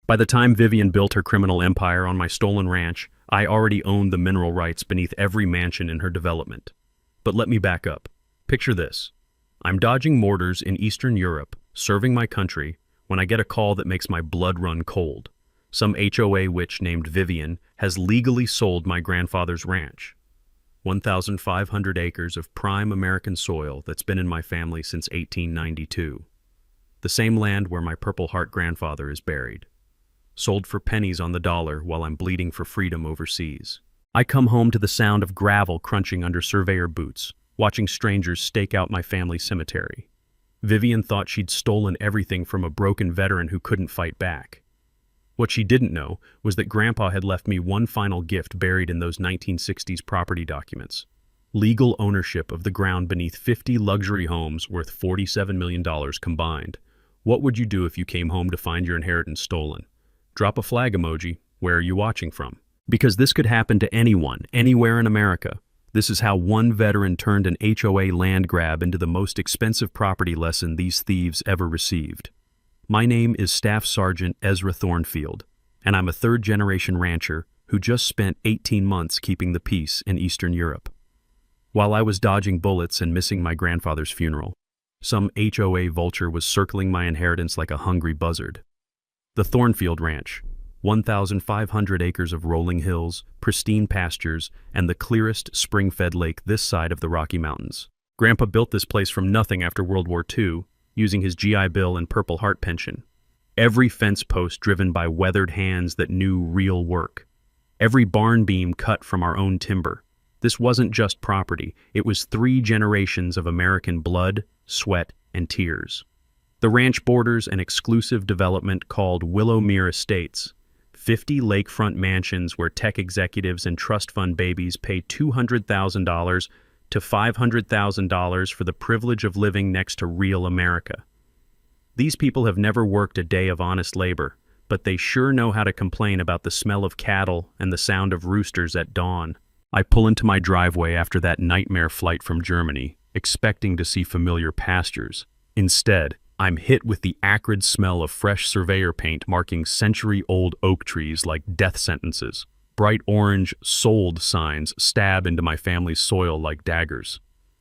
By the time Vivian built her criminal empire on my stolen ranch, I already owned the mineral rights beneath every mansion in her development. But let me back up. Picture this. I'm dodging mortars in Eastern Europe, serving my country, when I get a call that makes my blood run cold. Some HOA witch named Vivian has legally sold my grandfather's ranch. 1,500 acres of prime American soil that's been in my family since 1892. The same land where my Purple Heart grandfather is buried. Sold for pennies on the dollar while I'm bleeding for freedom overseas. I come home to the sound of gravel crunching under surveyor boots, watching strangers stake out my family cemetery. Vivian thought she'd stolen everything from a broken veteran who couldn't fight back. What she didn't know was that Grandpa had left me one final gift buried in those 1960s property documents. Legal ownership of the ground beneath 50 luxury homes worth $47 million combined. What would you do if you came home to find your inheritance stolen? Drop a flag emoji. Where are you watching from? Because this could happen to anyone, anywhere in America. This is how one veteran turned an HOA land grab into the most expensive property lesson these thieves ever received. My name is Staff Sergeant Ezra Thornfield, and I'm a third-generation rancher who just spent 18 months keeping the peace in Eastern Europe. While I was dodging bullets and missing my grandfather's funeral, some HOA vulture was circling my inheritance like a hungry buzzard. The Thornfield Ranch, 1,500 acres of rolling hills, pristine pastures, and the clearest spring-fed lake this side of the Rocky Mountains. Grandpa built this place from nothing after World War II, using his GI Bill and Purple Heart pension. Every fence post driven by weathered hands that knew real work. Every barn beam cut from our own timber. This wasn't just property, it was 3 generations of American blood, sweat, and tears. The ranch borders an exclusive development called Willowmere Estates, 50 lakefront mansions where tech executives and trust fund babies pay $200,000 to $500,000 for the privilege of living next to real America. These people have never worked a day of honest labor, but they sure know how to complain about the smell of cattle and the sound of roosters at dawn. I pull into my driveway after that nightmare flight from Germany, expecting to see familiar pastures. Instead, I'm hit with the acrid smell of fresh surveyor paint marking century-old oak trees like death sentences. Bright orange "sold" signs stab into my family's soil like daggers.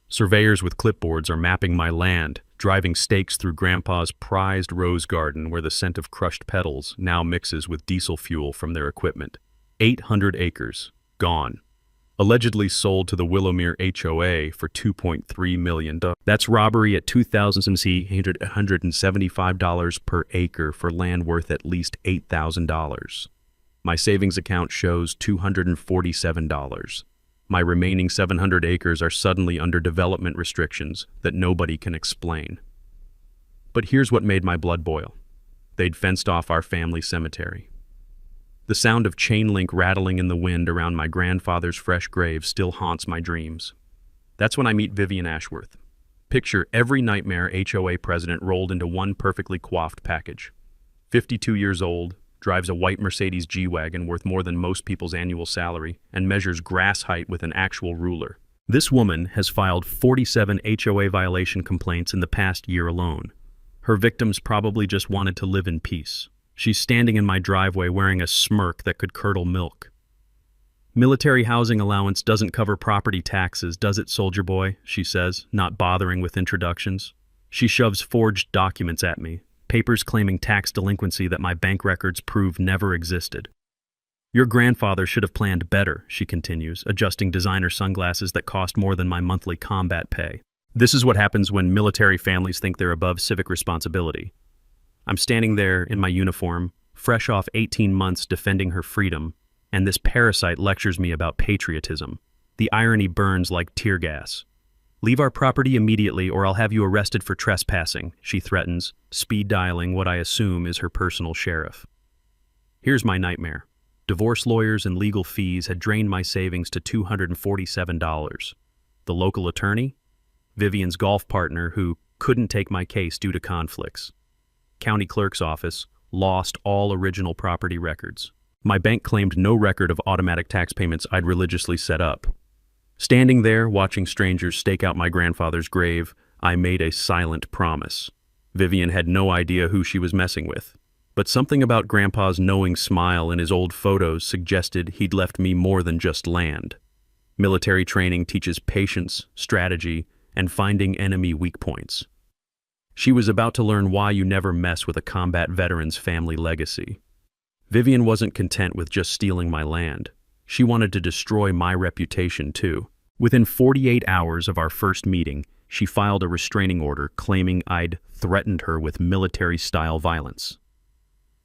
Surveyors with clipboards are mapping my land, driving stakes through Grandpa's prized rose garden where the scent of crushed petals now mixes with diesel fuel from their equipment. 800 acres, gone. Allegedly sold to the Willowmere HOA for $2.3 million. That's robbery at $2,875 per acre for land worth at least $8,000. My savings account shows $247. My remaining 700 acres are suddenly under development restrictions that nobody can explain. But here's what made my blood boil. They'd fenced off our family cemetery. The sound of chain link rattling in the wind around my grandfather's fresh grave still haunts my dreams. That's when I meet Vivian Ashworth. Picture every nightmare HOA president rolled into one perfectly coiffed package. 52 years old, drives a white Mercedes G-Wagon worth more than most people's annual salary, and measures grass height with an actual ruler. This woman has filed 47 HOA violation complaints in the past year alone. Her victims probably just wanted to live in peace. She's standing in my driveway wearing a smirk that could curdle milk. Military housing allowance doesn't cover property taxes, does it, soldier boy? She says, not bothering with introductions. She shoves forged documents at me, papers claiming tax delinquency that my bank records prove never existed. Your grandfather should have planned better, she continues, adjusting designer sunglasses that cost more than my monthly combat pay. This is what happens when military families think they're above civic responsibility. I'm standing there in my uniform, fresh off 18 months defending her freedom, and this parasite lectures me about patriotism. The irony burns like tear gas. Leave our property immediately or I'll have you arrested for trespassing, she threatens, speed dialing what I assume is her personal sheriff. Here's my nightmare. Divorce lawyers and legal fees had drained my savings to $247. The local attorney? Vivian's golf partner who couldn't take my case due to conflicts. County clerk's office lost all original property records. My bank claimed no record of automatic tax payments I'd religiously set up. Standing there, watching strangers stake out my grandfather's grave, I made a silent promise. Vivian had no idea who she was messing with. But something about Grandpa's knowing smile in his old photos suggested he'd left me more than just land. Military training teaches patience, strategy, and finding enemy weak points. She was about to learn why you never mess with a combat veteran's family legacy. Vivian wasn't content with just stealing my land. She wanted to destroy my reputation too. Within 48 hours of our first meeting, she filed a restraining order claiming I'd threatened her with military-style violence.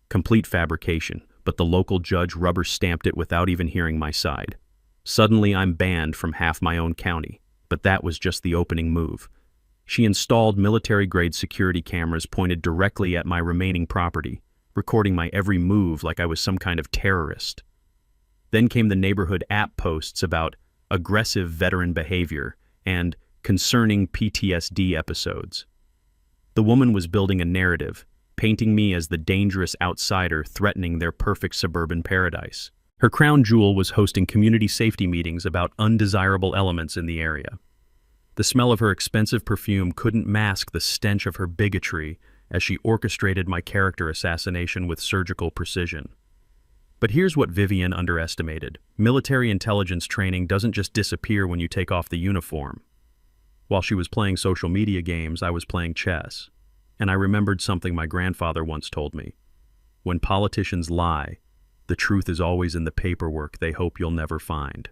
Complete fabrication, but the local judge rubber-stamped it without even hearing my side. Suddenly I'm banned from half my own county, but that was just the opening move. She installed military-grade security cameras pointed directly at my remaining property, recording my every move like I was some kind of terrorist. Then came the neighborhood app posts about aggressive veteran behavior and concerning PTSD episodes. The woman was building a narrative, painting me as the dangerous outsider threatening their perfect suburban paradise. Her crown jewel was hosting community safety meetings about undesirable elements in the area. The smell of her expensive perfume couldn't mask the stench of her bigotry as she orchestrated my character assassination with surgical precision. But here's what Vivian underestimated. Military intelligence training doesn't just disappear when you take off the uniform. While she was playing social media games, I was playing chess. And I remembered something my grandfather once told me. When politicians lie, the truth is always in the paperwork they hope you'll never find.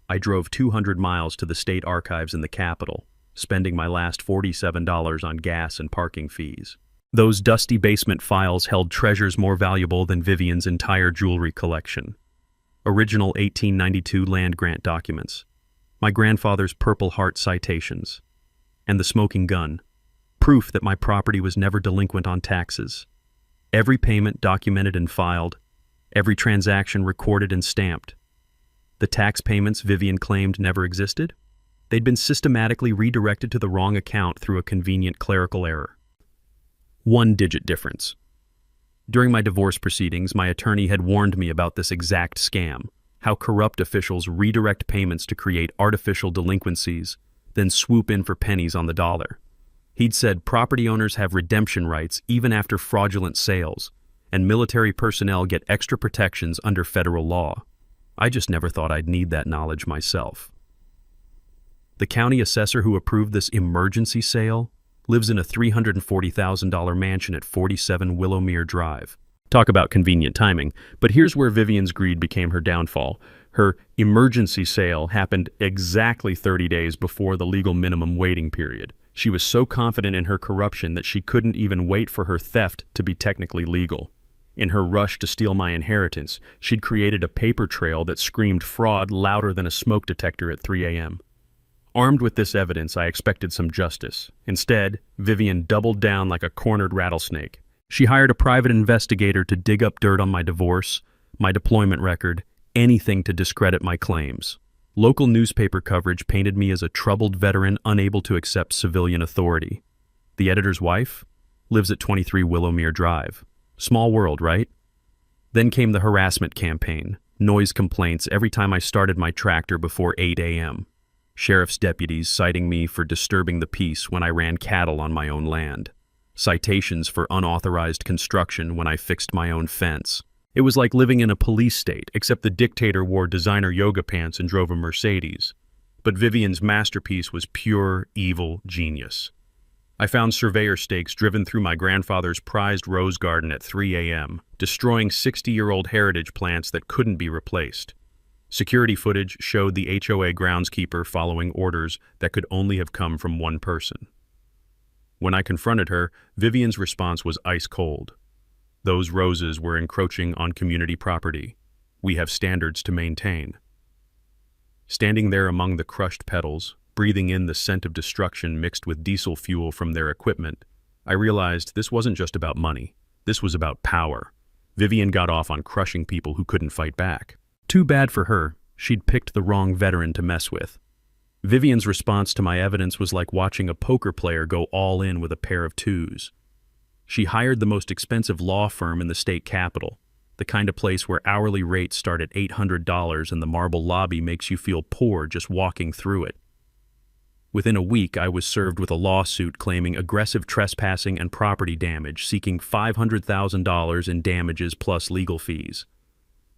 I drove 200 miles to the state archives in the capital, spending my last $47 on gas and parking fees. Those dusty basement files held treasures more valuable than Vivian's entire jewelry collection. Original 1892 land grant documents, my grandfather's Purple Heart citations, and the smoking gun, proof that my property was never delinquent on taxes. Every payment documented and filed, every transaction recorded and stamped. The tax payments Vivian claimed never existed? They'd been systematically redirected to the wrong account through a convenient clerical error. One-digit difference. During my divorce proceedings, my attorney had warned me about this exact scam, how corrupt officials redirect payments to create artificial delinquencies, then swoop in for pennies on the dollar. He'd said property owners have redemption rights even after fraudulent sales, and military personnel get extra protections under federal law. I just never thought I'd need that knowledge myself. The county assessor who approved this emergency sale lives in a $340,000 mansion at 47 Willowmere Drive. Talk about convenient timing, but here's where Vivian's greed became her downfall. Her emergency sale happened exactly 30 days before the legal minimum waiting period. She was so confident in her corruption that she couldn't even wait for her theft to be technically legal. In her rush to steal my inheritance, she'd created a paper trail that screamed fraud louder than a smoke detector at 3 a.m. Armed with this evidence, I expected some justice. Instead, Vivian doubled down like a cornered rattlesnake. She hired a private investigator to dig up dirt on my divorce, my deployment record, anything to discredit my claims. Local newspaper coverage painted me as a troubled veteran unable to accept civilian authority. The editor's wife lives at 23 Willowmere Drive. Small world, right? Then came the harassment campaign, noise complaints every time I started my tractor before 8 a.m. Sheriff's deputies citing me for disturbing the peace when I ran cattle on my own land. Citations for unauthorized construction when I fixed my own fence. It was like living in a police state, except the dictator wore designer yoga pants and drove a Mercedes. But Vivian's masterpiece was pure evil genius. I found surveyor stakes driven through my grandfather's prized rose garden at 3 a.m., destroying 60-year-old heritage plants that couldn't be replaced. Security footage showed the HOA groundskeeper following orders that could only have come from one person. When I confronted her, Vivian's response was ice cold. Those roses were encroaching on community property. We have standards to maintain. Standing there among the crushed petals, breathing in the scent of destruction mixed with diesel fuel from their equipment, I realized this wasn't just about money. This was about power. Vivian got off on crushing people who couldn't fight back. Too bad for her, she'd picked the wrong veteran to mess with. Vivian's response to my evidence was like watching a poker player go all in with a pair of twos. She hired the most expensive law firm in the state capital, the kind of place where hourly rates start at $800 and the marble lobby makes you feel poor just walking through it. Within a week, I was served with a lawsuit claiming aggressive trespassing and property damage, seeking $500,000 in damages plus legal fees.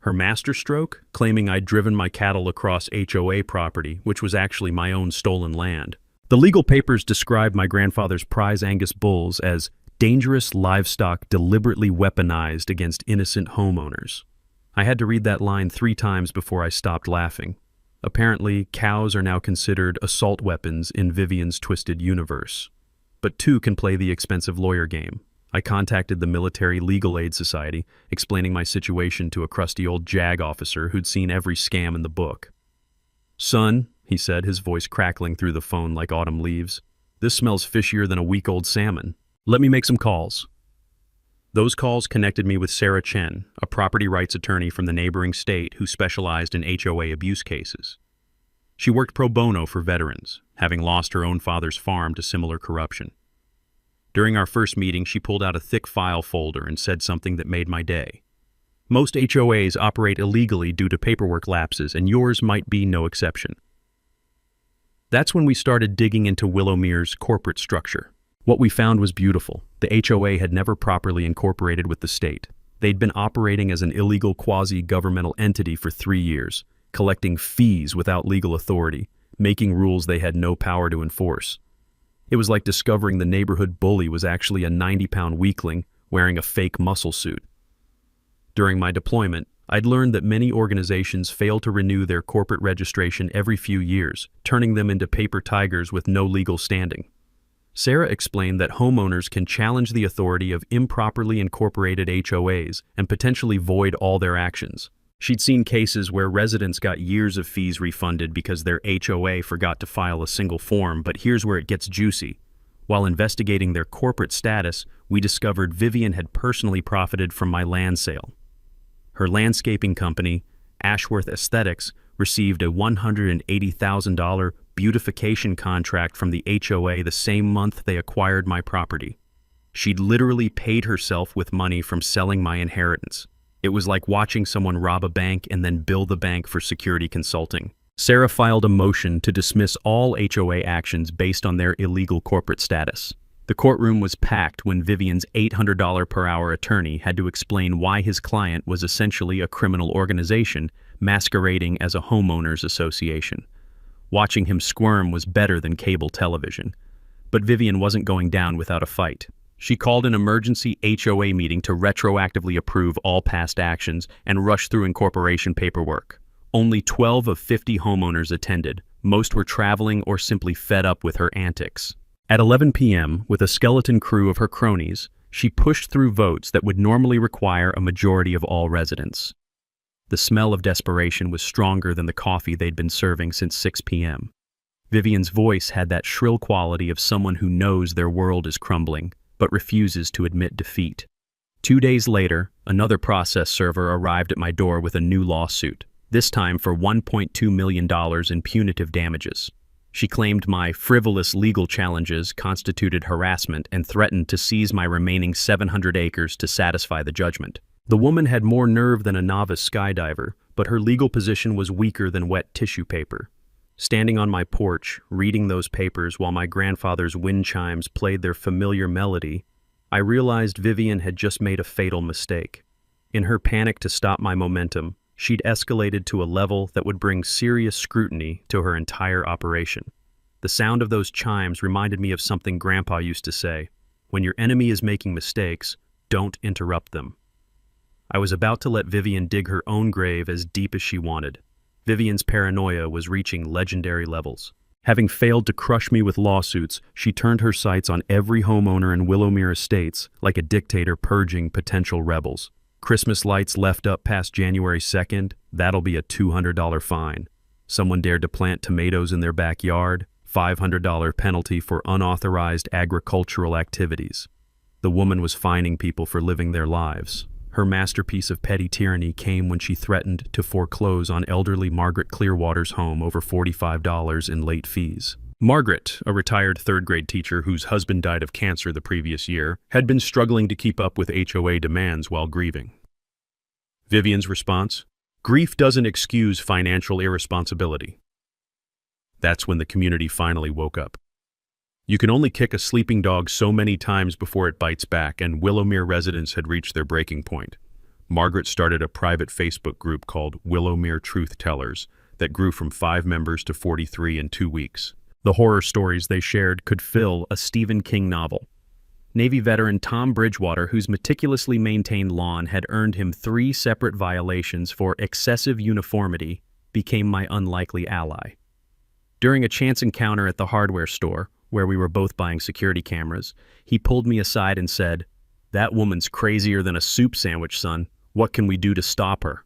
Her masterstroke, claiming I'd driven my cattle across HOA property, which was actually my own stolen land. The legal papers described my grandfather's prize Angus bulls as dangerous livestock deliberately weaponized against innocent homeowners. I had to read that line 3 times before I stopped laughing. Apparently, cows are now considered assault weapons in Vivian's twisted universe. But 2 can play the expensive lawyer game. I contacted the Military Legal Aid Society, explaining my situation to a crusty old JAG officer who'd seen every scam in the book. "Son," he said, his voice crackling through the phone like autumn leaves, "this smells fishier than a week-old salmon. Let me make some calls." Those calls connected me with Sarah Chen, a property rights attorney from the neighboring state who specialized in HOA abuse cases. She worked pro bono for veterans, having lost her own father's farm to similar corruption. During our first meeting, she pulled out a thick file folder and said something that made my day. "Most HOAs operate illegally due to paperwork lapses, and yours might be no exception." That's when we started digging into Willowmere's corporate structure. What we found was beautiful. The HOA had never properly incorporated with the state. They'd been operating as an illegal quasi-governmental entity for 3 years, collecting fees without legal authority, making rules they had no power to enforce. It was like discovering the neighborhood bully was actually a 90-pound weakling wearing a fake muscle suit. During my deployment, I'd learned that many organizations fail to renew their corporate registration every few years, turning them into paper tigers with no legal standing. Sarah explained that homeowners can challenge the authority of improperly incorporated HOAs and potentially void all their actions. She'd seen cases where residents got years of fees refunded because their HOA forgot to file a single form, but here's where it gets juicy. While investigating their corporate status, we discovered Vivian had personally profited from my land sale. Her landscaping company, Ashworth Aesthetics, received a $180,000 beautification contract from the HOA the same month they acquired my property. She'd literally paid herself with money from selling my inheritance. It was like watching someone rob a bank and then bill the bank for security consulting. Sarah filed a motion to dismiss all HOA actions based on their illegal corporate status. The courtroom was packed when Vivian's $800 per hour attorney had to explain why his client was essentially a criminal organization masquerading as a homeowners association. Watching him squirm was better than cable television. But Vivian wasn't going down without a fight. She called an emergency HOA meeting to retroactively approve all past actions and rush through incorporation paperwork. Only 12 of 50 homeowners attended. Most were traveling or simply fed up with her antics. At 11 p.m., with a skeleton crew of her cronies, she pushed through votes that would normally require a majority of all residents. The smell of desperation was stronger than the coffee they'd been serving since 6 p.m. Vivian's voice had that shrill quality of someone who knows their world is crumbling, but refuses to admit defeat. 2 days later, another process server arrived at my door with a new lawsuit, this time for $1.2 million in punitive damages. She claimed my frivolous legal challenges constituted harassment and threatened to seize my remaining 700 acres to satisfy the judgment. The woman had more nerve than a novice skydiver, but her legal position was weaker than wet tissue paper. Standing on my porch, reading those papers while my grandfather's wind chimes played their familiar melody, I realized Vivian had just made a fatal mistake. In her panic to stop my momentum, she'd escalated to a level that would bring serious scrutiny to her entire operation. The sound of those chimes reminded me of something Grandpa used to say: "When your enemy is making mistakes, don't interrupt them." I was about to let Vivian dig her own grave as deep as she wanted. Vivian's paranoia was reaching legendary levels. Having failed to crush me with lawsuits, she turned her sights on every homeowner in Willowmere Estates like a dictator purging potential rebels. Christmas lights left up past January 2nd, that'll be a $200 fine. Someone dared to plant tomatoes in their backyard, $500 penalty for unauthorized agricultural activities. The woman was fining people for living their lives. Her masterpiece of petty tyranny came when she threatened to foreclose on elderly Margaret Clearwater's home over $45 in late fees. Margaret, a retired third-grade teacher whose husband died of cancer the previous year, had been struggling to keep up with HOA demands while grieving. Vivian's response: "Grief doesn't excuse financial irresponsibility." That's when the community finally woke up. You can only kick a sleeping dog so many times before it bites back, and Willowmere residents had reached their breaking point. Margaret started a private Facebook group called Willowmere Truth Tellers that grew from 5 members to 43 in 2 weeks. The horror stories they shared could fill a Stephen King novel. Navy veteran Tom Bridgewater, whose meticulously maintained lawn had earned him 3 separate violations for excessive uniformity, became my unlikely ally. During a chance encounter at the hardware store, where we were both buying security cameras, he pulled me aside and said, "That woman's crazier than a soup sandwich, son. What can we do to stop her?"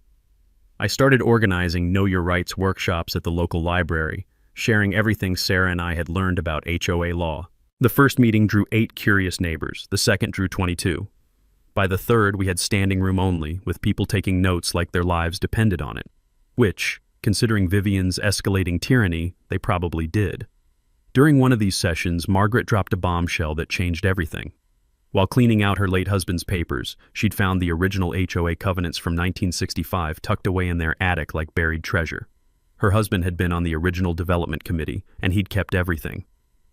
I started organizing Know Your Rights workshops at the local library, sharing everything Sarah and I had learned about HOA law. The first meeting drew 8 curious neighbors, the second drew 22. By the third, we had standing room only, with people taking notes like their lives depended on it. Which, considering Vivian's escalating tyranny, they probably did. During one of these sessions, Margaret dropped a bombshell that changed everything. While cleaning out her late husband's papers, she'd found the original HOA covenants from 1965 tucked away in their attic like buried treasure. Her husband had been on the original development committee, and he'd kept everything.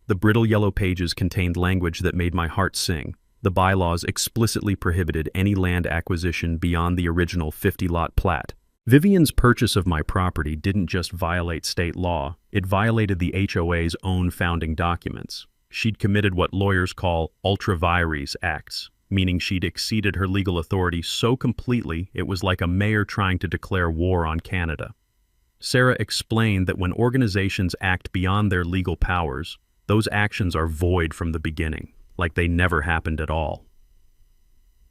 The brittle yellow pages contained language that made my heart sing. The bylaws explicitly prohibited any land acquisition beyond the original 50-lot plat. Vivian's purchase of my property didn't just violate state law, it violated the HOA's own founding documents. She'd committed what lawyers call ultra vires acts, meaning she'd exceeded her legal authority so completely it was like a mayor trying to declare war on Canada. Sarah explained that when organizations act beyond their legal powers, those actions are void from the beginning, like they never happened at all.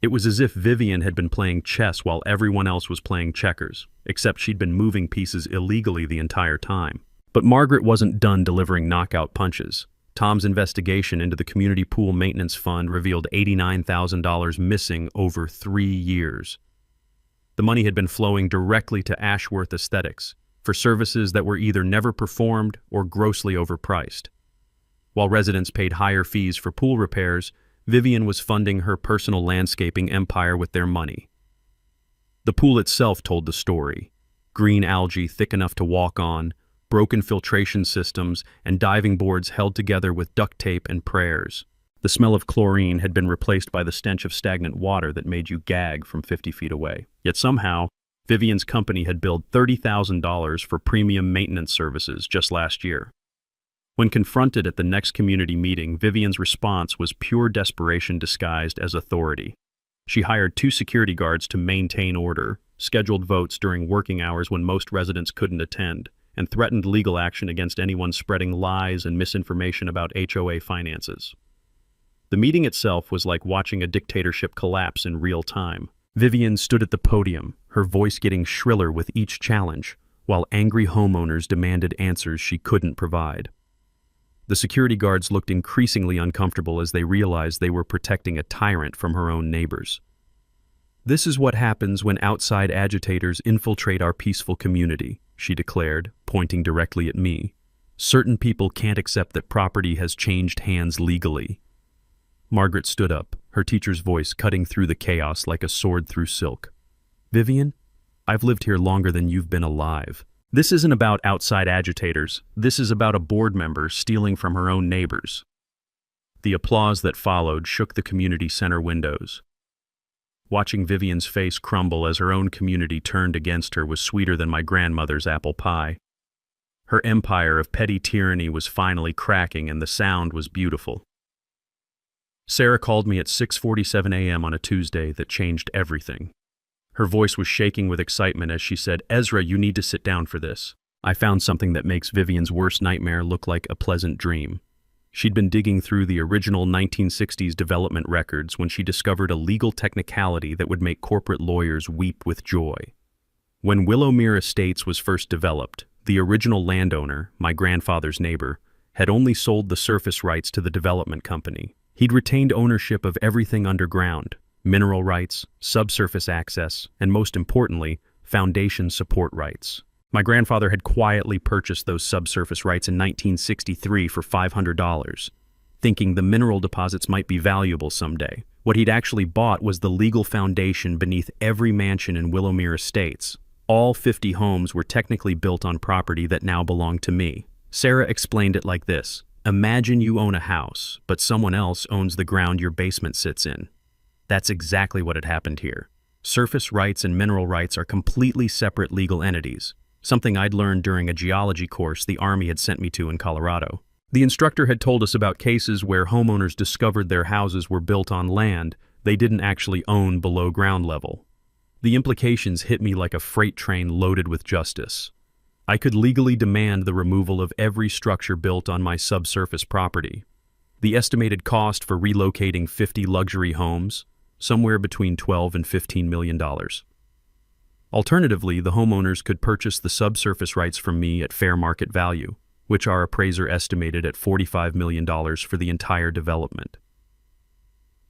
It was as if Vivian had been playing chess while everyone else was playing checkers, except she'd been moving pieces illegally the entire time. But Margaret wasn't done delivering knockout punches. Tom's investigation into the community pool maintenance fund revealed $89,000 missing over 3 years. The money had been flowing directly to Ashworth Aesthetics for services that were either never performed or grossly overpriced. While residents paid higher fees for pool repairs, Vivian was funding her personal landscaping empire with their money. The pool itself told the story. Green algae thick enough to walk on, broken filtration systems, and diving boards held together with duct tape and prayers. The smell of chlorine had been replaced by the stench of stagnant water that made you gag from 50 feet away. Yet somehow, Vivian's company had billed $30,000 for premium maintenance services just last year. When confronted at the next community meeting, Vivian's response was pure desperation disguised as authority. She hired 2 security guards to maintain order, scheduled votes during working hours when most residents couldn't attend, and threatened legal action against anyone spreading lies and misinformation about HOA finances. The meeting itself was like watching a dictatorship collapse in real time. Vivian stood at the podium, her voice getting shriller with each challenge, while angry homeowners demanded answers she couldn't provide. The security guards looked increasingly uncomfortable as they realized they were protecting a tyrant from her own neighbors. "This is what happens when outside agitators infiltrate our peaceful community," she declared, pointing directly at me. "Certain people can't accept that property has changed hands legally." Margaret stood up, her teacher's voice cutting through the chaos like a sword through silk. "Vivian, I've lived here longer than you've been alive. This isn't about outside agitators. This is about a board member stealing from her own neighbors." The applause that followed shook the community center windows. Watching Vivian's face crumble as her own community turned against her was sweeter than my grandmother's apple pie. Her empire of petty tyranny was finally cracking, and the sound was beautiful. Sarah called me at 6:47 a.m. on a Tuesday that changed everything. Her voice was shaking with excitement as she said, "Ezra, you need to sit down for this. I found something that makes Vivian's worst nightmare look like a pleasant dream." She'd been digging through the original 1960s development records when she discovered a legal technicality that would make corporate lawyers weep with joy. When Willowmere Estates was first developed, the original landowner, my grandfather's neighbor, had only sold the surface rights to the development company. He'd retained ownership of everything underground: mineral rights, subsurface access, and most importantly, foundation support rights. My grandfather had quietly purchased those subsurface rights in 1963 for $500, thinking the mineral deposits might be valuable someday. What he'd actually bought was the legal foundation beneath every mansion in Willowmere Estates. All 50 homes were technically built on property that now belonged to me. Sarah explained it like this. Imagine you own a house, but someone else owns the ground your basement sits in. That's exactly what had happened here. Surface rights and mineral rights are completely separate legal entities, something I'd learned during a geology course the Army had sent me to in Colorado. The instructor had told us about cases where homeowners discovered their houses were built on land they didn't actually own below ground level. The implications hit me like a freight train loaded with justice. I could legally demand the removal of every structure built on my subsurface property. The estimated cost for relocating 50 luxury homes, somewhere between $12 and $15 million. Alternatively, the homeowners could purchase the subsurface rights from me at fair market value, which our appraiser estimated at $45 million for the entire development.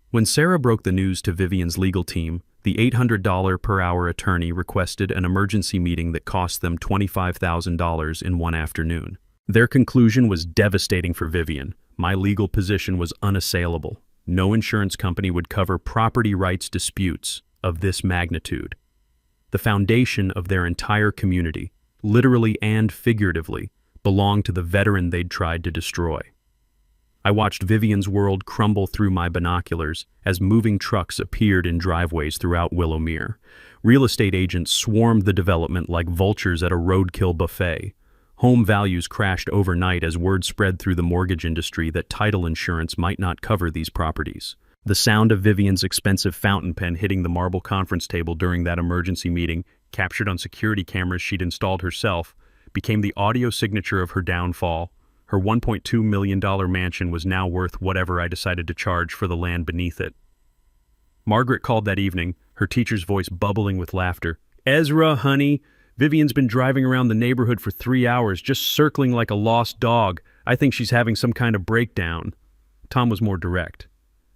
When Sarah broke the news to Vivian's legal team, the $800 per hour attorney requested an emergency meeting that cost them $25,000 in one afternoon. Their conclusion was devastating for Vivian. My legal position was unassailable. No insurance company would cover property rights disputes of this magnitude. The foundation of their entire community, literally and figuratively, belonged to the veteran they'd tried to destroy. I watched Vivian's world crumble through my binoculars as moving trucks appeared in driveways throughout Willowmere. Real estate agents swarmed the development like vultures at a roadkill buffet. Home values crashed overnight as word spread through the mortgage industry that title insurance might not cover these properties. The sound of Vivian's expensive fountain pen hitting the marble conference table during that emergency meeting, captured on security cameras she'd installed herself, became the audio signature of her downfall. Her $1.2 million mansion was now worth whatever I decided to charge for the land beneath it. Margaret called that evening, her teacher's voice bubbling with laughter. "Ezra, honey, Vivian's been driving around the neighborhood for 3 hours, just circling like a lost dog. I think she's having some kind of breakdown." Tom was more direct.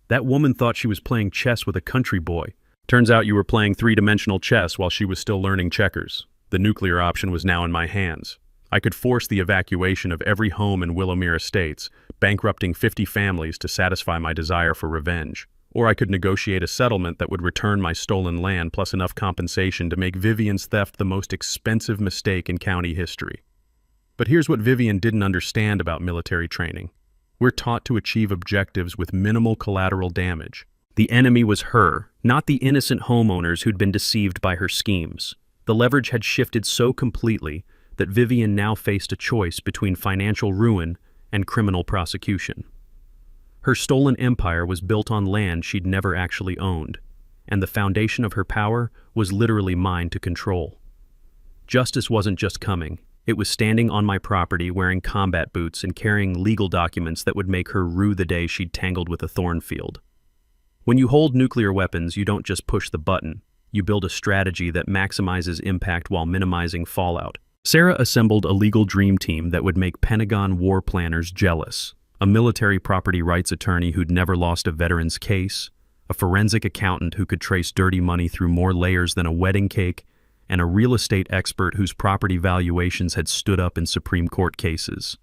"That woman thought she was playing chess with a country boy. Turns out you were playing three-dimensional chess while she was still learning checkers." The nuclear option was now in my hands. I could force the evacuation of every home in Willowmere Estates, bankrupting 50 families to satisfy my desire for revenge. Or I could negotiate a settlement that would return my stolen land plus enough compensation to make Vivian's theft the most expensive mistake in county history. But here's what Vivian didn't understand about military training. We're taught to achieve objectives with minimal collateral damage. The enemy was her, not the innocent homeowners who'd been deceived by her schemes. The leverage had shifted so completely that Vivian now faced a choice between financial ruin and criminal prosecution. Her stolen empire was built on land she'd never actually owned, and the foundation of her power was literally mine to control. Justice wasn't just coming, it was standing on my property wearing combat boots and carrying legal documents that would make her rue the day she'd tangled with a thornfield. When you hold nuclear weapons, you don't just push the button, you build a strategy that maximizes impact while minimizing fallout. Sarah assembled a legal dream team that would make Pentagon war planners jealous. A military property rights attorney who'd never lost a veteran's case, a forensic accountant who could trace dirty money through more layers than a wedding cake, and a real estate expert whose property valuations had stood up in Supreme Court cases.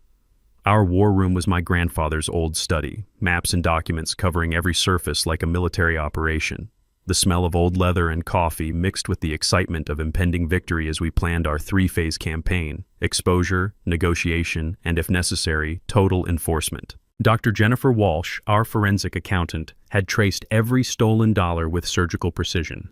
Our war room was my grandfather's old study, maps and documents covering every surface like a military operation. The smell of old leather and coffee mixed with the excitement of impending victory as we planned our three-phase campaign: exposure, negotiation, and if necessary, total enforcement. Dr. Jennifer Walsh, our forensic accountant, had traced every stolen dollar with surgical precision.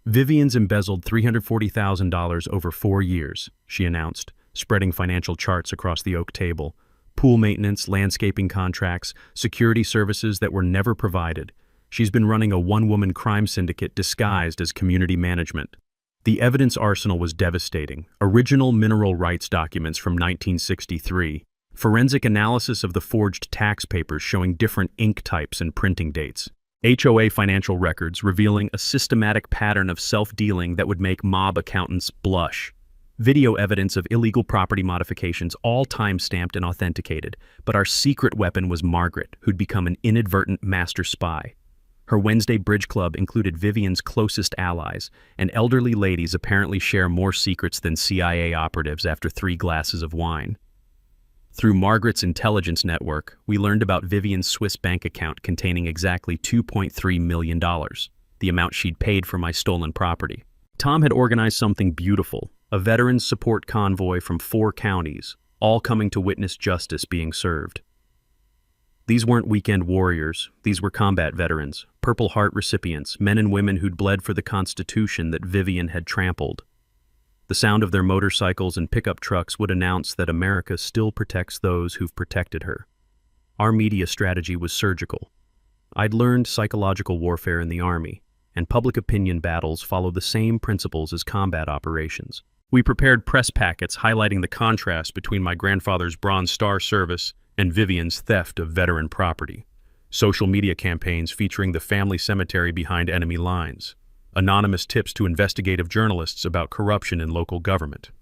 "Vivian's embezzled $340,000 over 4 years, she announced, spreading financial charts across the oak table. Pool maintenance, landscaping contracts, security services that were never provided. She's been running a one-woman crime syndicate disguised as community management." The evidence arsenal was devastating. Original mineral rights documents from 1963, forensic analysis of the forged tax papers showing different ink types and printing dates, HOA financial records revealing a systematic pattern of self-dealing that would make mob accountants blush, video evidence of illegal property modifications, all time-stamped and authenticated. But our secret weapon was Margaret, who'd become an inadvertent master spy. Her Wednesday Bridge Club included Vivian's closest allies, and elderly ladies apparently share more secrets than CIA operatives after 3 glasses of wine. Through Margaret's intelligence network, we learned about Vivian's Swiss bank account containing exactly $2.3 million, the amount she'd paid for my stolen property. Tom had organized something beautiful, a veterans support convoy from 4 counties, all coming to witness justice being served. These weren't weekend warriors, these were combat veterans, Purple Heart recipients, men and women who'd bled for the Constitution that Vivian had trampled. The sound of their motorcycles and pickup trucks would announce that America still protects those who've protected her. Our media strategy was surgical. I'd learned psychological warfare in the Army, and public opinion battles follow the same principles as combat operations. We prepared press packets highlighting the contrast between my grandfather's Bronze Star service and Vivian's theft of veteran property. Social media campaigns featuring the family cemetery behind enemy lines. Anonymous tips to investigative journalists about corruption in local government.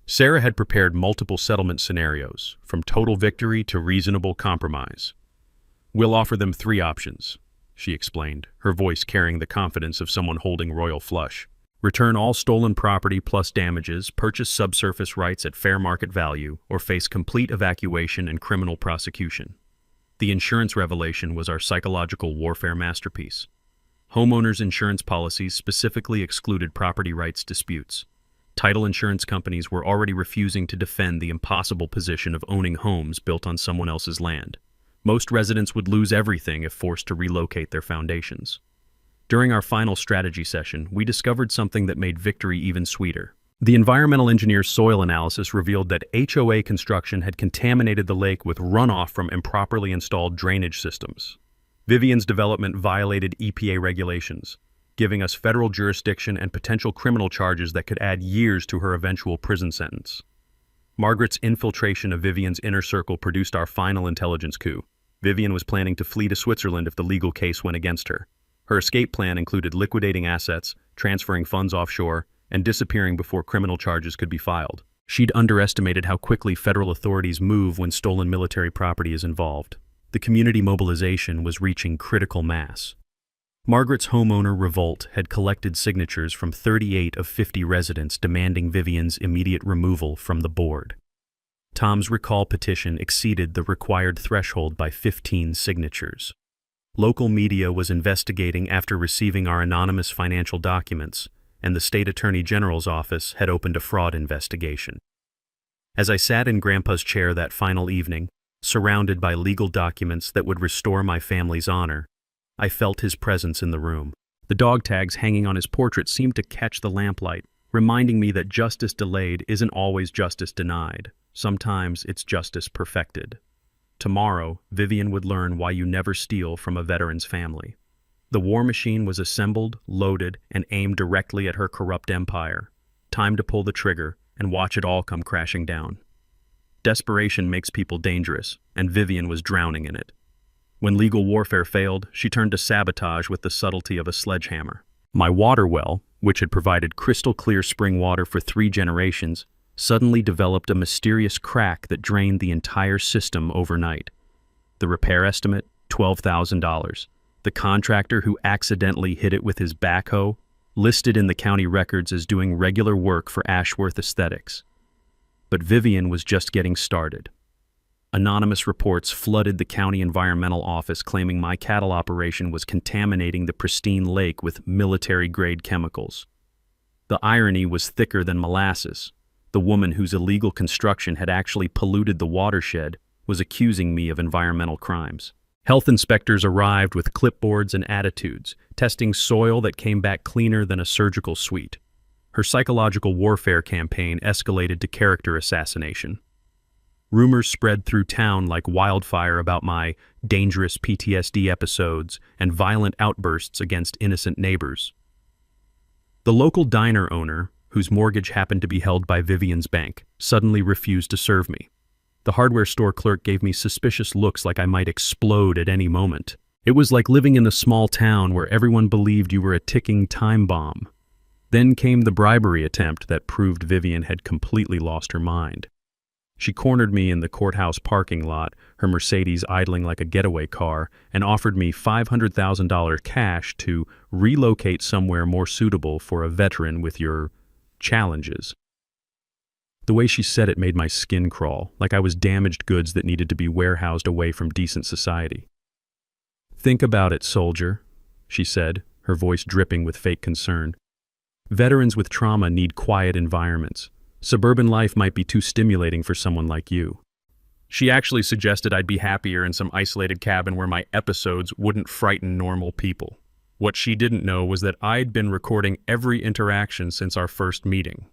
Sarah had prepared multiple settlement scenarios, from total victory to reasonable compromise. "We'll offer them 3 options," she explained, her voice carrying the confidence of someone holding royal flush. "Return all stolen property plus damages, purchase subsurface rights at fair market value, or face complete evacuation and criminal prosecution." The insurance revelation was our psychological warfare masterpiece. Homeowners' insurance policies specifically excluded property rights disputes. Title insurance companies were already refusing to defend the impossible position of owning homes built on someone else's land. Most residents would lose everything if forced to relocate their foundations. During our final strategy session, we discovered something that made victory even sweeter. The environmental engineer's soil analysis revealed that HOA construction had contaminated the lake with runoff from improperly installed drainage systems. Vivian's development violated EPA regulations, giving us federal jurisdiction and potential criminal charges that could add years to her eventual prison sentence. Margaret's infiltration of Vivian's inner circle produced our final intelligence coup. Vivian was planning to flee to Switzerland if the legal case went against her. Her escape plan included liquidating assets, transferring funds offshore, and disappearing before criminal charges could be filed. She'd underestimated how quickly federal authorities move when stolen military property is involved. The community mobilization was reaching critical mass. Margaret's homeowner revolt had collected signatures from 38 of 50 residents demanding Vivian's immediate removal from the board. Tom's recall petition exceeded the required threshold by 15 signatures. Local media was investigating after receiving our anonymous financial documents, and the state attorney general's office had opened a fraud investigation. As I sat in Grandpa's chair that final evening, surrounded by legal documents that would restore my family's honor, I felt his presence in the room. The dog tags hanging on his portrait seemed to catch the lamplight, reminding me that justice delayed isn't always justice denied. Sometimes it's justice perfected. Tomorrow, Vivian would learn why you never steal from a veteran's family. The war machine was assembled, loaded, and aimed directly at her corrupt empire. Time to pull the trigger and watch it all come crashing down. Desperation makes people dangerous, and Vivian was drowning in it. When legal warfare failed, she turned to sabotage with the subtlety of a sledgehammer. My water well, which had provided crystal-clear spring water for 3 generations, suddenly developed a mysterious crack that drained the entire system overnight. The repair estimate, $12,000. The contractor who accidentally hit it with his backhoe, listed in the county records as doing regular work for Ashworth Aesthetics. But Vivian was just getting started. Anonymous reports flooded the county environmental office claiming my cattle operation was contaminating the pristine lake with military-grade chemicals. The irony was thicker than molasses. The woman whose illegal construction had actually polluted the watershed was accusing me of environmental crimes. Health inspectors arrived with clipboards and attitudes, testing soil that came back cleaner than a surgical suite. Her psychological warfare campaign escalated to character assassination. Rumors spread through town like wildfire about my dangerous PTSD episodes and violent outbursts against innocent neighbors. The local diner owner, whose mortgage happened to be held by Vivian's bank, suddenly refused to serve me. The hardware store clerk gave me suspicious looks like I might explode at any moment. It was like living in a small town where everyone believed you were a ticking time bomb. Then came the bribery attempt that proved Vivian had completely lost her mind. She cornered me in the courthouse parking lot, her Mercedes idling like a getaway car, and offered me $500,000 cash to relocate somewhere more suitable for a veteran with your challenges. The way she said it made my skin crawl, like I was damaged goods that needed to be warehoused away from decent society. "Think about it, soldier," she said, her voice dripping with fake concern. "Veterans with trauma need quiet environments. Suburban life might be too stimulating for someone like you. She actually suggested I'd be happier in some isolated cabin where my episodes wouldn't frighten normal people. What she didn't know was that I'd been recording every interaction since our first meeting.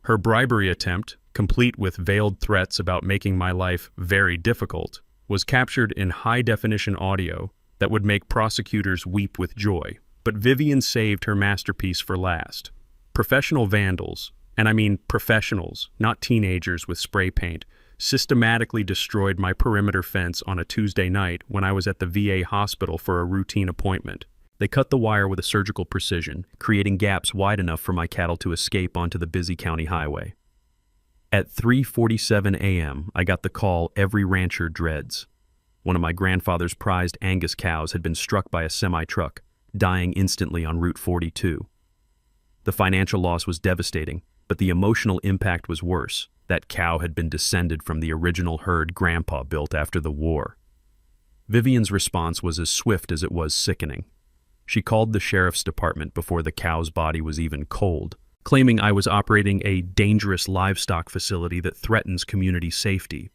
Her bribery attempt, complete with veiled threats about making my life very difficult, was captured in high-definition audio that would make prosecutors weep with joy. But Vivian saved her masterpiece for last. Professional vandals, and I mean professionals, not teenagers with spray paint, systematically destroyed my perimeter fence on a Tuesday night when I was at the VA hospital for a routine appointment. They cut the wire with a surgical precision, creating gaps wide enough for my cattle to escape onto the busy county highway. At 3:47 a.m., I got the call every rancher dreads. One of my grandfather's prized Angus cows had been struck by a semi-truck, dying instantly on Route 42. The financial loss was devastating, but the emotional impact was worse. That cow had been descended from the original herd Grandpa built after the war. Vivian's response was as swift as it was sickening. She called the sheriff's department before the cow's body was even cold, claiming I was operating a dangerous livestock facility that threatens community safety.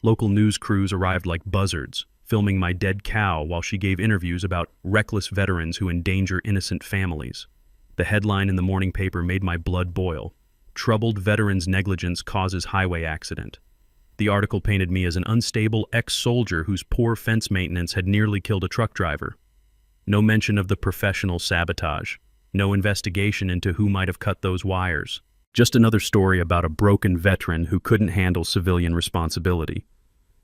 Local news crews arrived like buzzards, filming my dead cow while she gave interviews about reckless veterans who endanger innocent families. The headline in the morning paper made my blood boil. Troubled veterans' negligence causes highway accident. The article painted me as an unstable ex-soldier whose poor fence maintenance had nearly killed a truck driver. No mention of the professional sabotage. No investigation into who might have cut those wires. Just another story about a broken veteran who couldn't handle civilian responsibility.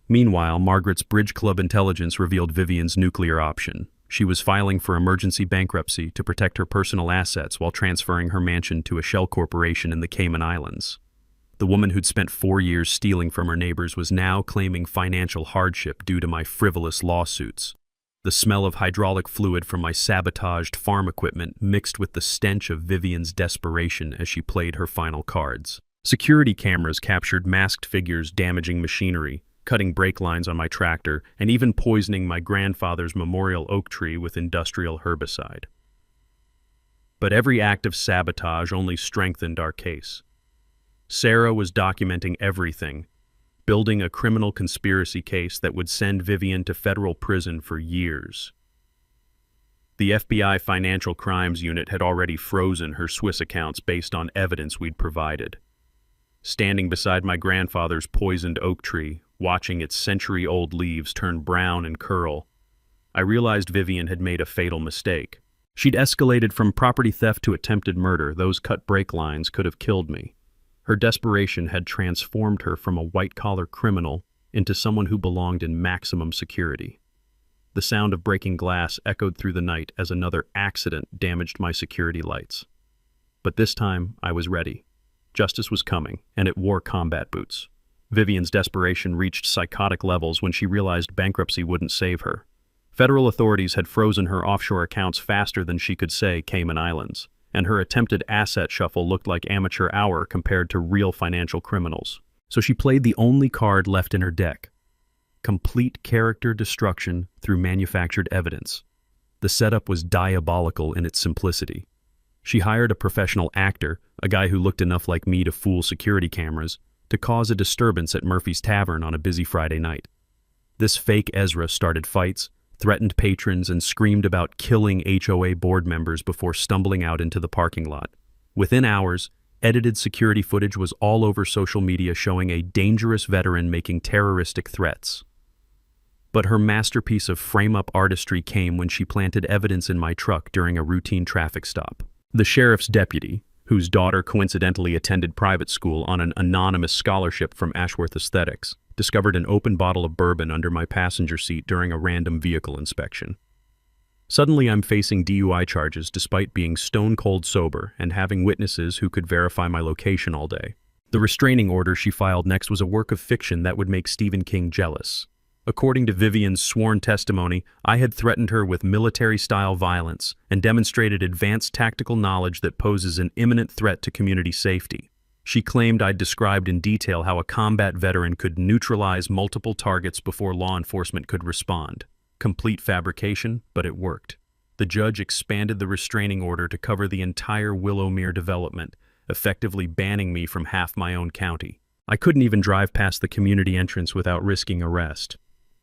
Meanwhile, Margaret's Bridge Club intelligence revealed Vivian's nuclear option. She was filing for emergency bankruptcy to protect her personal assets while transferring her mansion to a shell corporation in the Cayman Islands. The woman who'd spent 4 years stealing from her neighbors was now claiming financial hardship due to my frivolous lawsuits. The smell of hydraulic fluid from my sabotaged farm equipment mixed with the stench of Vivian's desperation as she played her final cards. Security cameras captured masked figures damaging machinery, cutting brake lines on my tractor, and even poisoning my grandfather's memorial oak tree with industrial herbicide. But every act of sabotage only strengthened our case. Sarah was documenting everything, building a criminal conspiracy case that would send Vivian to federal prison for years. The FBI Financial Crimes Unit had already frozen her Swiss accounts based on evidence we'd provided. Standing beside my grandfather's poisoned oak tree, watching its century-old leaves turn brown and curl, I realized Vivian had made a fatal mistake. She'd escalated from property theft to attempted murder. Those cut brake lines could have killed me. Her desperation had transformed her from a white-collar criminal into someone who belonged in maximum security. The sound of breaking glass echoed through the night as another accident damaged my security lights. But this time, I was ready. Justice was coming, and it wore combat boots. Vivian's desperation reached psychotic levels when she realized bankruptcy wouldn't save her. Federal authorities had frozen her offshore accounts faster than she could say Cayman Islands, and her attempted asset shuffle looked like amateur hour compared to real financial criminals. So she played the only card left in her deck: complete character destruction through manufactured evidence. The setup was diabolical in its simplicity. She hired a professional actor, a guy who looked enough like me to fool security cameras, to cause a disturbance at Murphy's Tavern on a busy Friday night. This fake Ezra started fights, threatened patrons, and screamed about killing HOA board members before stumbling out into the parking lot. Within hours, edited security footage was all over social media showing a dangerous veteran making terroristic threats. But her masterpiece of frame-up artistry came when she planted evidence in my truck during a routine traffic stop. The sheriff's deputy, whose daughter coincidentally attended private school on an anonymous scholarship from Ashworth Aesthetics, discovered an open bottle of bourbon under my passenger seat during a random vehicle inspection. Suddenly I'm facing DUI charges despite being stone-cold sober and having witnesses who could verify my location all day. The restraining order she filed next was a work of fiction that would make Stephen King jealous. According to Vivian's sworn testimony, I had threatened her with military-style violence and demonstrated advanced tactical knowledge that poses an imminent threat to community safety. She claimed I'd described in detail how a combat veteran could neutralize multiple targets before law enforcement could respond. Complete fabrication, but it worked. The judge expanded the restraining order to cover the entire Willowmere development, effectively banning me from half my own county. I couldn't even drive past the community entrance without risking arrest.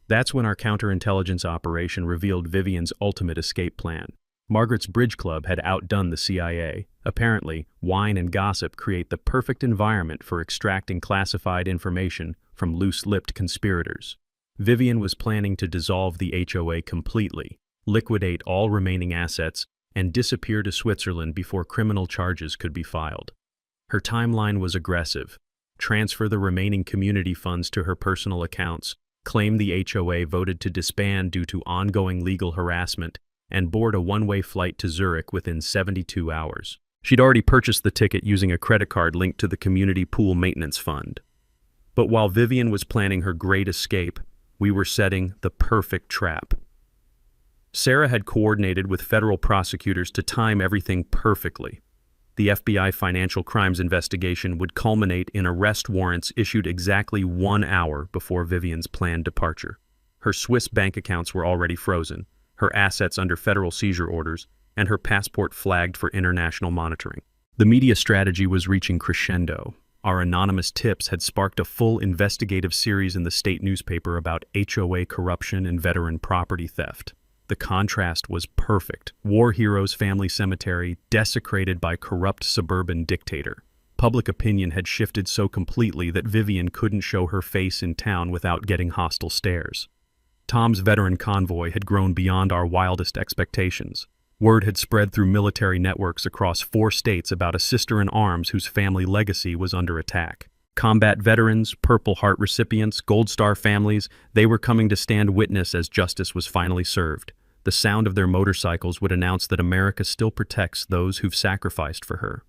That's when our counterintelligence operation revealed Vivian's ultimate escape plan. Margaret's bridge club had outdone the CIA. Apparently, wine and gossip create the perfect environment for extracting classified information from loose-lipped conspirators. Vivian was planning to dissolve the HOA completely, liquidate all remaining assets, and disappear to Switzerland before criminal charges could be filed. Her timeline was aggressive. Transfer the remaining community funds to her personal accounts, claim the HOA voted to disband due to ongoing legal harassment, and board a one-way flight to Zurich within 72 hours. She'd already purchased the ticket using a credit card linked to the community pool maintenance fund. But while Vivian was planning her great escape, we were setting the perfect trap. Sarah had coordinated with federal prosecutors to time everything perfectly. The FBI financial crimes investigation would culminate in arrest warrants issued exactly 1 hour before Vivian's planned departure. Her Swiss bank accounts were already frozen, her assets under federal seizure orders, and her passport flagged for international monitoring. The media strategy was reaching crescendo. Our anonymous tips had sparked a full investigative series in the state newspaper about HOA corruption and veteran property theft. The contrast was perfect. War hero's family cemetery desecrated by corrupt suburban dictator. Public opinion had shifted so completely that Vivian couldn't show her face in town without getting hostile stares. Tom's veteran convoy had grown beyond our wildest expectations. Word had spread through military networks across 4 states about a sister-in-arms whose family legacy was under attack. Combat veterans, Purple Heart recipients, Gold Star families, they were coming to stand witness as justice was finally served. The sound of their motorcycles would announce that America still protects those who've sacrificed for her.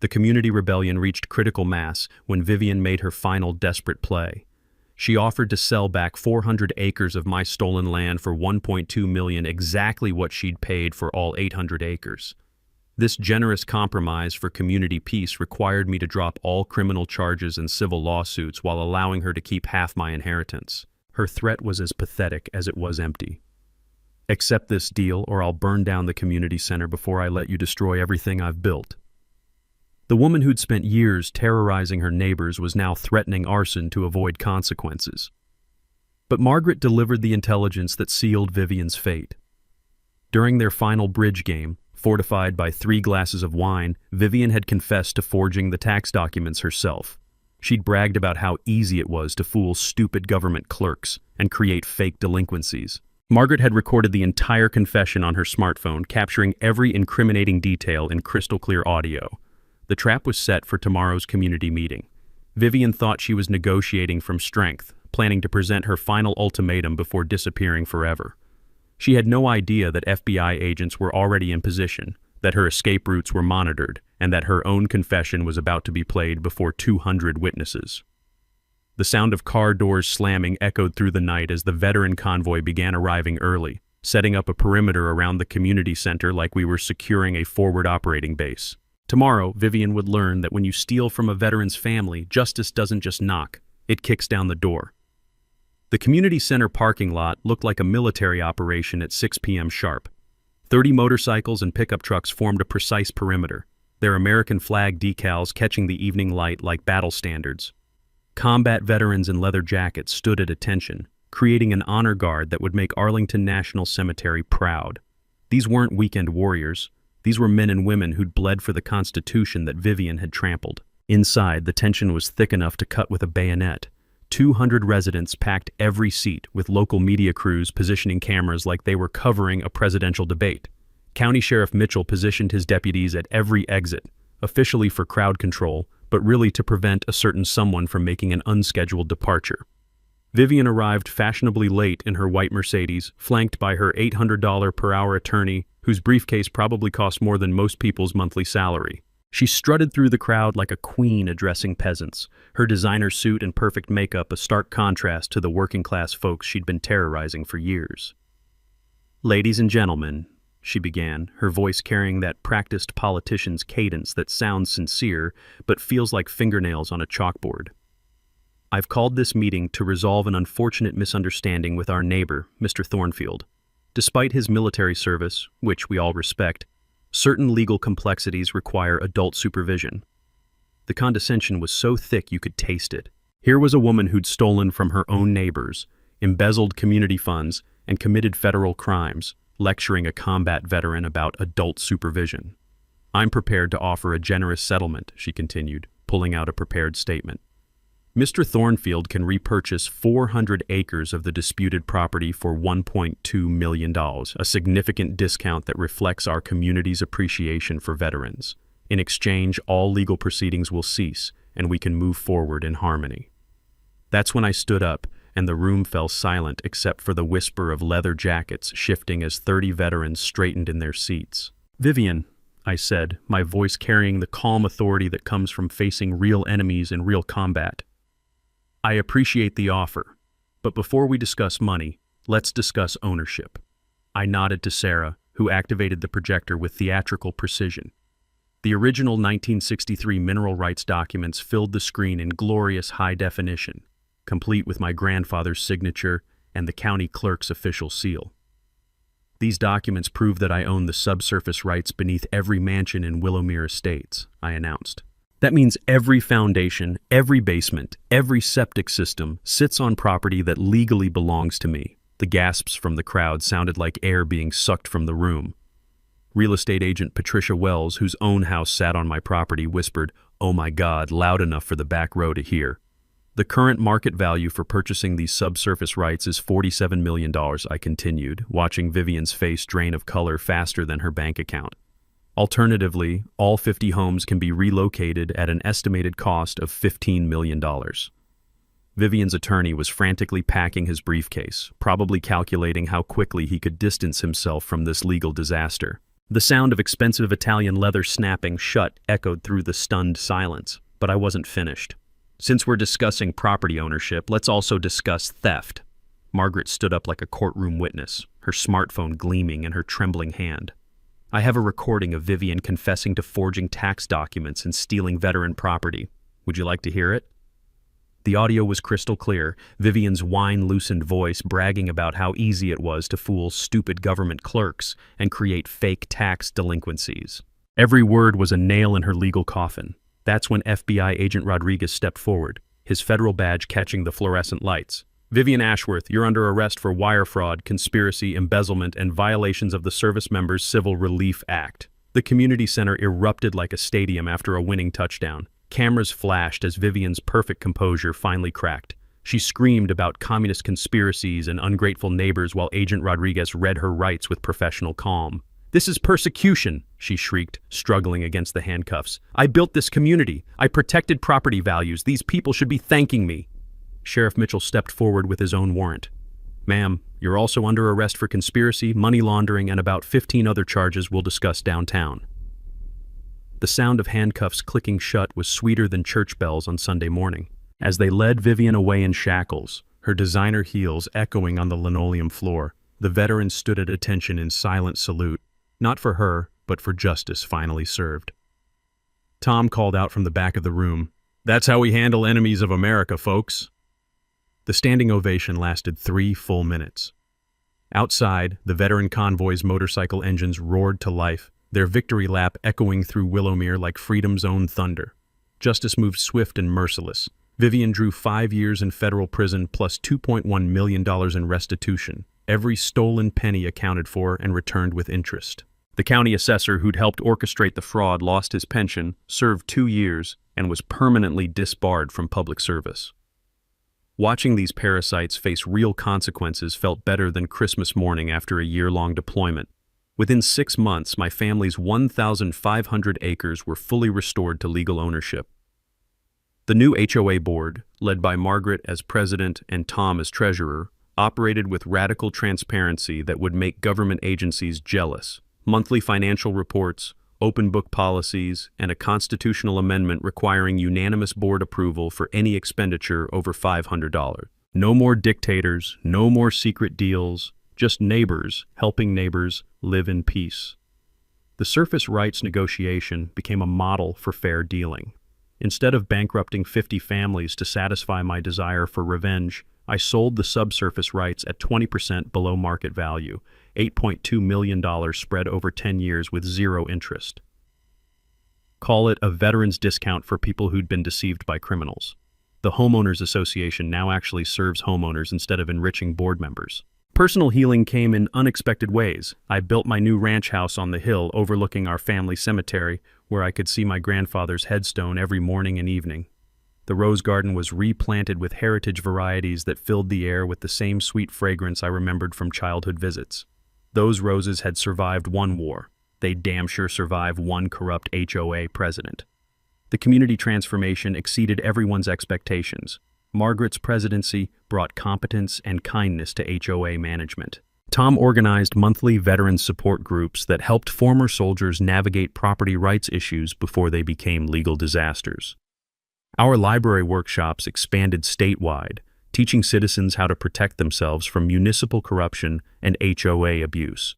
The community rebellion reached critical mass when Vivian made her final desperate play. She offered to sell back 400 acres of my stolen land for $1.2 million, exactly what she'd paid for all 800 acres. This generous compromise for community peace required me to drop all criminal charges and civil lawsuits while allowing her to keep half my inheritance. Her threat was as pathetic as it was empty. Accept this deal or I'll burn down the community center before I let you destroy everything I've built. The woman who'd spent years terrorizing her neighbors was now threatening arson to avoid consequences. But Margaret delivered the intelligence that sealed Vivian's fate. During their final bridge game, fortified by 3 glasses of wine, Vivian had confessed to forging the tax documents herself. She'd bragged about how easy it was to fool stupid government clerks and create fake delinquencies. Margaret had recorded the entire confession on her smartphone, capturing every incriminating detail in crystal-clear audio. The trap was set for tomorrow's community meeting. Vivian thought she was negotiating from strength, planning to present her final ultimatum before disappearing forever. She had no idea that FBI agents were already in position, that her escape routes were monitored, and that her own confession was about to be played before 200 witnesses. The sound of car doors slamming echoed through the night as the veteran convoy began arriving early, setting up a perimeter around the community center like we were securing a forward operating base. Tomorrow, Vivian would learn that when you steal from a veteran's family, justice doesn't just knock, it kicks down the door. The community center parking lot looked like a military operation at 6 p.m. sharp. 30 motorcycles and pickup trucks formed a precise perimeter, their American flag decals catching the evening light like battle standards. Combat veterans in leather jackets stood at attention, creating an honor guard that would make Arlington National Cemetery proud. These weren't weekend warriors. These were men and women who'd bled for the Constitution that Vivian had trampled. Inside, the tension was thick enough to cut with a bayonet. 200 residents packed every seat, with local media crews positioning cameras like they were covering a presidential debate. County Sheriff Mitchell positioned his deputies at every exit, officially for crowd control, but really to prevent a certain someone from making an unscheduled departure. Vivian arrived fashionably late in her white Mercedes, flanked by her $800 per hour attorney, whose briefcase probably cost more than most people's monthly salary. She strutted through the crowd like a queen addressing peasants, her designer suit and perfect makeup a stark contrast to the working-class folks she'd been terrorizing for years. "Ladies and gentlemen," she began, her voice carrying that practiced politician's cadence that sounds sincere but feels like fingernails on a chalkboard. "I've called this meeting to resolve an unfortunate misunderstanding with our neighbor, Mr. Thornfield. Despite his military service, which we all respect, certain legal complexities require adult supervision. The condescension was so thick you could taste it. Here was a woman who'd stolen from her own neighbors, embezzled community funds, and committed federal crimes, lecturing a combat veteran about adult supervision. "I'm prepared to offer a generous settlement," she continued, pulling out a prepared statement. "Mr. Thornfield can repurchase 400 acres of the disputed property for $1.2 million, a significant discount that reflects our community's appreciation for veterans. In exchange, all legal proceedings will cease, and we can move forward in harmony." That's when I stood up, and the room fell silent except for the whisper of leather jackets shifting as 30 veterans straightened in their seats. "Vivian," I said, my voice carrying the calm authority that comes from facing real enemies in real combat, "I appreciate the offer, but before we discuss money, let's discuss ownership." I nodded to Sarah, who activated the projector with theatrical precision. The original 1963 mineral rights documents filled the screen in glorious high definition, complete with my grandfather's signature and the county clerk's official seal. "These documents prove that I own the subsurface rights beneath every mansion in Willowmere Estates," I announced. "That means every foundation, every basement, every septic system sits on property that legally belongs to me." The gasps from the crowd sounded like air being sucked from the room. Real estate agent Patricia Wells, whose own house sat on my property, whispered, "Oh my God," loud enough for the back row to hear. "The current market value for purchasing these subsurface rights is $47 million, I continued, watching Vivian's face drain of color faster than her bank account. "Alternatively, all 50 homes can be relocated at an estimated cost of $15 million. Vivian's attorney was frantically packing his briefcase, probably calculating how quickly he could distance himself from this legal disaster. The sound of expensive Italian leather snapping shut echoed through the stunned silence, but I wasn't finished. "Since we're discussing property ownership, let's also discuss theft." Margaret stood up like a courtroom witness, her smartphone gleaming in her trembling hand. "I have a recording of Vivian confessing to forging tax documents and stealing veteran property. Would you like to hear it?" The audio was crystal clear, Vivian's wine-loosened voice bragging about how easy it was to fool stupid government clerks and create fake tax delinquencies. Every word was a nail in her legal coffin. That's when FBI agent Rodriguez stepped forward, his federal badge catching the fluorescent lights. "Vivian Ashworth, you're under arrest for wire fraud, conspiracy, embezzlement, and violations of the Service Members Civil Relief Act." The community center erupted like a stadium after a winning touchdown. Cameras flashed as Vivian's perfect composure finally cracked. She screamed about communist conspiracies and ungrateful neighbors while Agent Rodriguez read her rights with professional calm. "This is persecution," she shrieked, struggling against the handcuffs. "I built this community. I protected property values. These people should be thanking me." Sheriff Mitchell stepped forward with his own warrant. "Ma'am, you're also under arrest for conspiracy, money laundering, and about 15 other charges we'll discuss downtown." The sound of handcuffs clicking shut was sweeter than church bells on Sunday morning. As they led Vivian away in shackles, her designer heels echoing on the linoleum floor, the veteran stood at attention in silent salute. Not for her, but for justice finally served. Tom called out from the back of the room, "That's how we handle enemies of America, folks." The standing ovation lasted 3 full minutes. Outside, the veteran convoy's motorcycle engines roared to life, their victory lap echoing through Willowmere like freedom's own thunder. Justice moved swift and merciless. Vivian drew 5 years in federal prison plus $2.1 million in restitution, every stolen penny accounted for and returned with interest. The county assessor who'd helped orchestrate the fraud lost his pension, served 2 years, and was permanently disbarred from public service. Watching these parasites face real consequences felt better than Christmas morning after a year-long deployment. Within 6 months, my family's 1,500 acres were fully restored to legal ownership. The new HOA board, led by Margaret as president and Tom as treasurer, operated with radical transparency that would make government agencies jealous. Monthly financial reports, open book policies, and a constitutional amendment requiring unanimous board approval for any expenditure over $500. No more dictators, no more secret deals, just neighbors helping neighbors live in peace. The surface rights negotiation became a model for fair dealing. Instead of bankrupting 50 families to satisfy my desire for revenge, I sold the subsurface rights at 20% below market value, $8.2 million spread over 10 years with zero interest. Call it a veteran's discount for people who'd been deceived by criminals. The Homeowners Association now actually serves homeowners instead of enriching board members. Personal healing came in unexpected ways. I built my new ranch house on the hill overlooking our family cemetery, where I could see my grandfather's headstone every morning and evening. The rose garden was replanted with heritage varieties that filled the air with the same sweet fragrance I remembered from childhood visits. Those roses had survived one war. They damn sure survived one corrupt HOA president. The community transformation exceeded everyone's expectations. Margaret's presidency brought competence and kindness to HOA management. Tom organized monthly veteran support groups that helped former soldiers navigate property rights issues before they became legal disasters. Our library workshops expanded statewide, teaching citizens how to protect themselves from municipal corruption and HOA abuse.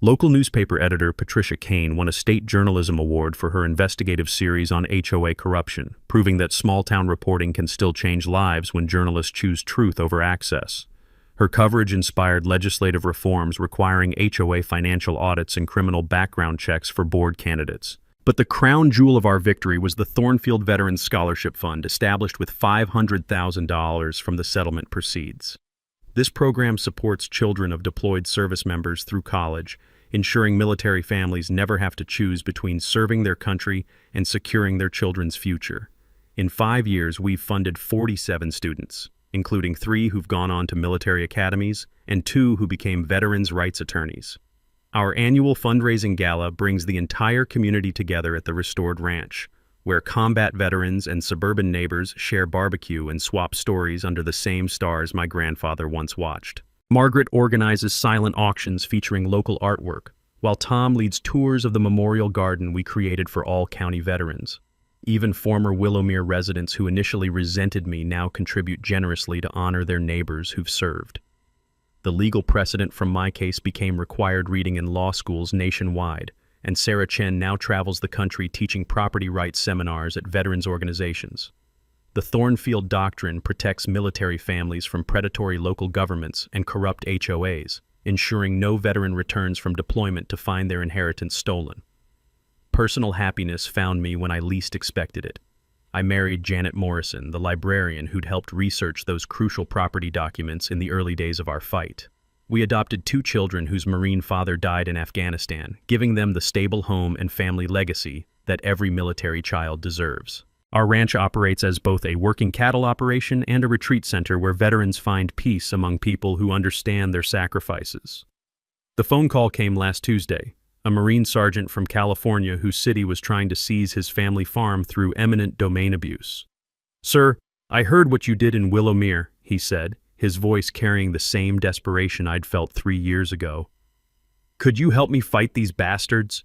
Local newspaper editor Patricia Kane won a state journalism award for her investigative series on HOA corruption, proving that small-town reporting can still change lives when journalists choose truth over access. Her coverage inspired legislative reforms requiring HOA financial audits and criminal background checks for board candidates. But the crown jewel of our victory was the Thornfield Veterans Scholarship Fund, established with $500,000 from the settlement proceeds. This program supports children of deployed service members through college, ensuring military families never have to choose between serving their country and securing their children's future. In 5 years, we've funded 47 students, including 3 who've gone on to military academies and 2 who became veterans' rights attorneys. Our annual fundraising gala brings the entire community together at the restored ranch, where combat veterans and suburban neighbors share barbecue and swap stories under the same stars my grandfather once watched. Margaret organizes silent auctions featuring local artwork, while Tom leads tours of the memorial garden we created for all county veterans. Even former Willowmere residents who initially resented me now contribute generously to honor their neighbors who've served. The legal precedent from my case became required reading in law schools nationwide, and Sarah Chen now travels the country teaching property rights seminars at veterans organizations. The Thornfield Doctrine protects military families from predatory local governments and corrupt HOAs, ensuring no veteran returns from deployment to find their inheritance stolen. Personal happiness found me when I least expected it. I married Janet Morrison, the librarian who'd helped research those crucial property documents in the early days of our fight. We adopted 2 children whose Marine father died in Afghanistan, giving them the stable home and family legacy that every military child deserves. Our ranch operates as both a working cattle operation and a retreat center where veterans find peace among people who understand their sacrifices. The phone call came last Tuesday. A Marine sergeant from California whose city was trying to seize his family farm through eminent domain abuse. "Sir, I heard what you did in Willowmere," he said, his voice carrying the same desperation I'd felt 3 years ago. "Could you help me fight these bastards?"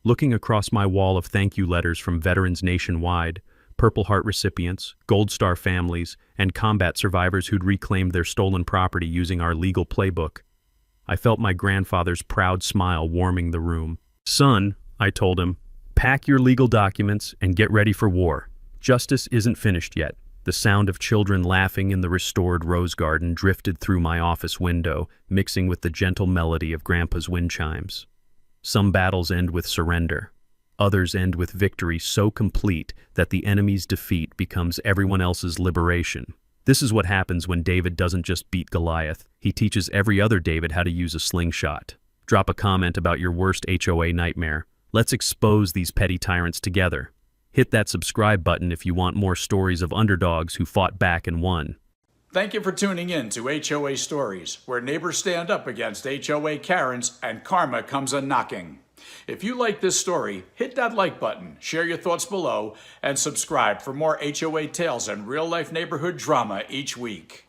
Looking across my wall of thank you letters from veterans nationwide, Purple Heart recipients, Gold Star families, and combat survivors who'd reclaimed their stolen property using our legal playbook, I felt my grandfather's proud smile warming the room. "Son," I told him, "pack your legal documents and get ready for war. Justice isn't finished yet." The sound of children laughing in the restored rose garden drifted through my office window, mixing with the gentle melody of Grandpa's wind chimes. Some battles end with surrender. Others end with victory so complete that the enemy's defeat becomes everyone else's liberation. This is what happens when David doesn't just beat Goliath, he teaches every other David how to use a slingshot. Drop a comment about your worst HOA nightmare. Let's expose these petty tyrants together. Hit that subscribe button if you want more stories of underdogs who fought back and won. Thank you for tuning in to HOA Stories, where neighbors stand up against HOA Karens and karma comes a-knocking. If you like this story, hit that like button, share your thoughts below, and subscribe for more HOA tales and real-life neighborhood drama each week.